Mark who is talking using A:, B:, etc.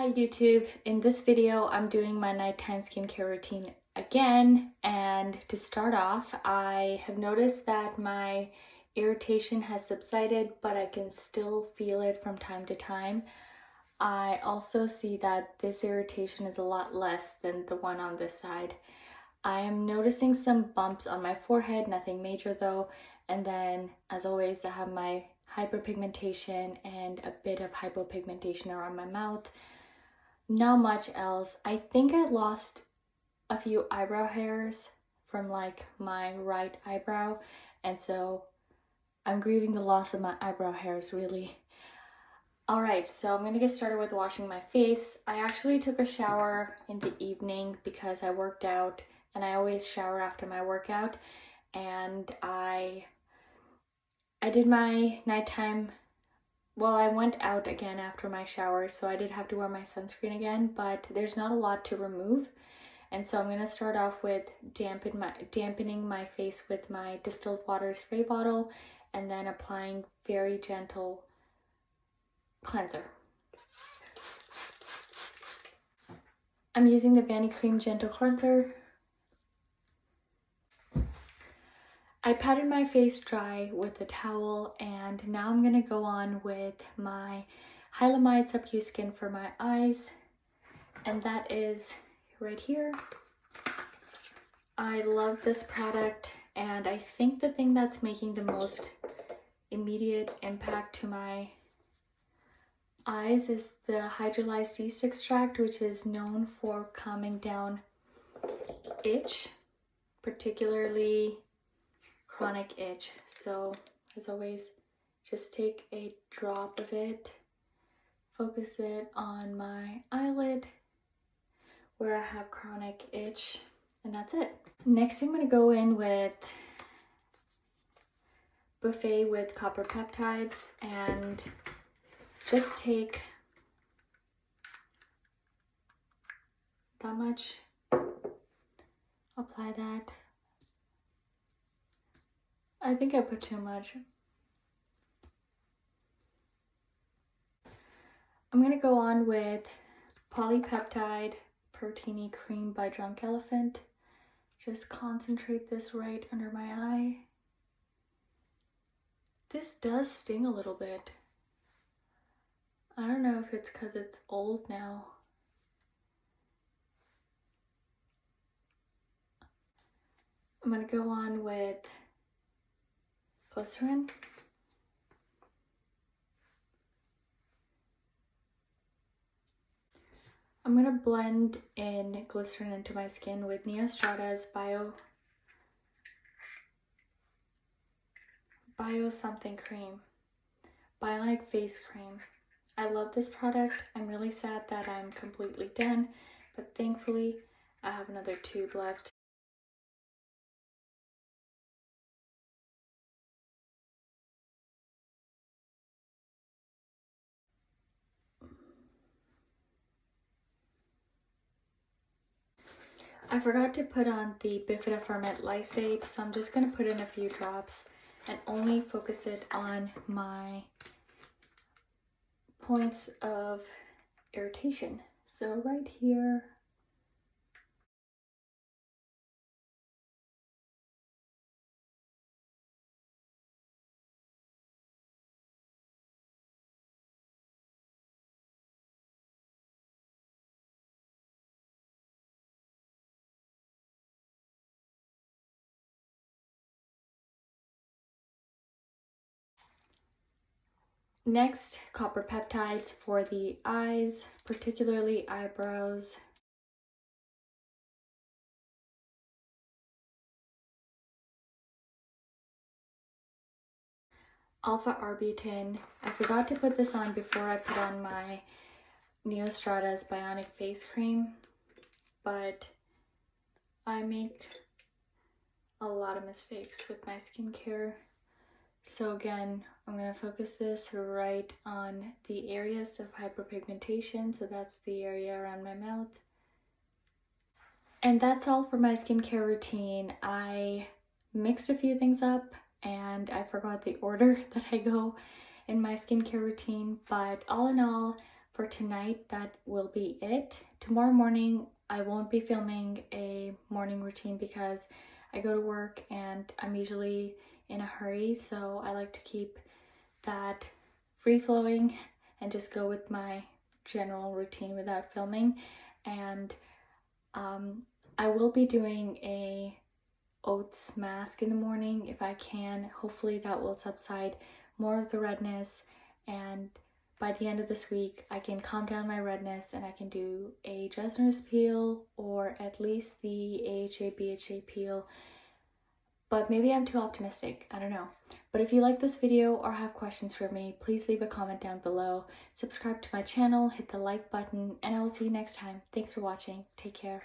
A: Hi YouTube, in this video I'm doing my nighttime skincare routine again, and to start off I have noticed that my irritation has subsided, but I can still feel it from time to time. I also see that this irritation is a lot less than the one on this side. I am noticing some bumps on my forehead, nothing major though, and then as always I have my hyperpigmentation and a bit of hypopigmentation around my mouth. Not much else. I think I lost a few eyebrow hairs from like my right eyebrow, and so I'm grieving the loss of my eyebrow hairs really. Alright, so I'm gonna get started with washing my face. I actually took a shower in the evening because I worked out, and I always shower after my workout, and I did my nighttime. Well, I went out again after my shower, so I did have to wear my sunscreen again, but there's not a lot to remove. And so I'm going to start off with dampening my face with my distilled water spray bottle, and then applying very gentle cleanser. I'm using the Vanicream Gentle Cleanser. I patted my face dry with a towel, and now I'm gonna go on with my Hylamide SubQ Skin for my eyes, and that is right here. I love this product, and I think the thing that's making the most immediate impact to my eyes is the hydrolyzed yeast extract, which is known for calming down itch, particularly chronic itch. So as always, just take a drop of it, focus it on my eyelid where I have chronic itch, and that's it. Next I'm going to go in with Buffet with copper peptides, and just take that much, apply that. I think I put too much. I'm going to go on with Polypeptide Proteiny Cream by Drunk Elephant. Just concentrate this right under my eye. This does sting a little bit. I don't know if it's because it's old now. I'm going to go on with Glycerin. I'm going to blend in Glycerin into my skin with Neostrata's Bionic Face Cream. I love this product. I'm really sad that I'm completely done, but thankfully I have another tube left. I forgot to put on the Bifida Ferment Lysate, so I'm just going to put in a few drops and only focus it on my points of irritation. So right here, next, copper peptides for the eyes, particularly eyebrows. Alpha arbutin. I forgot to put this on before I put on my Neostrata's Bionic Face Cream, but I make a lot of mistakes with my skincare. So again, I'm going to focus this right on the areas of hyperpigmentation, so that's the area around my mouth. And that's all for my skincare routine. I mixed a few things up, and I forgot the order that I go in my skincare routine, but all in all, for tonight, that will be it. Tomorrow morning, I won't be filming a morning routine because I go to work and I'm usually in a hurry, so I like to keep that free-flowing and just go with my general routine without filming. And I will be doing a oats mask in the morning if I can. Hopefully that will subside more of the redness, and by the end of this week I can calm down my redness and I can do a dress nurse peel or at least the AHA BHA peel. But maybe I'm too optimistic, I don't know. But if you like this video or have questions for me, please leave a comment down below. Subscribe to my channel, hit the like button, and I will see you next time. Thanks for watching. Take care.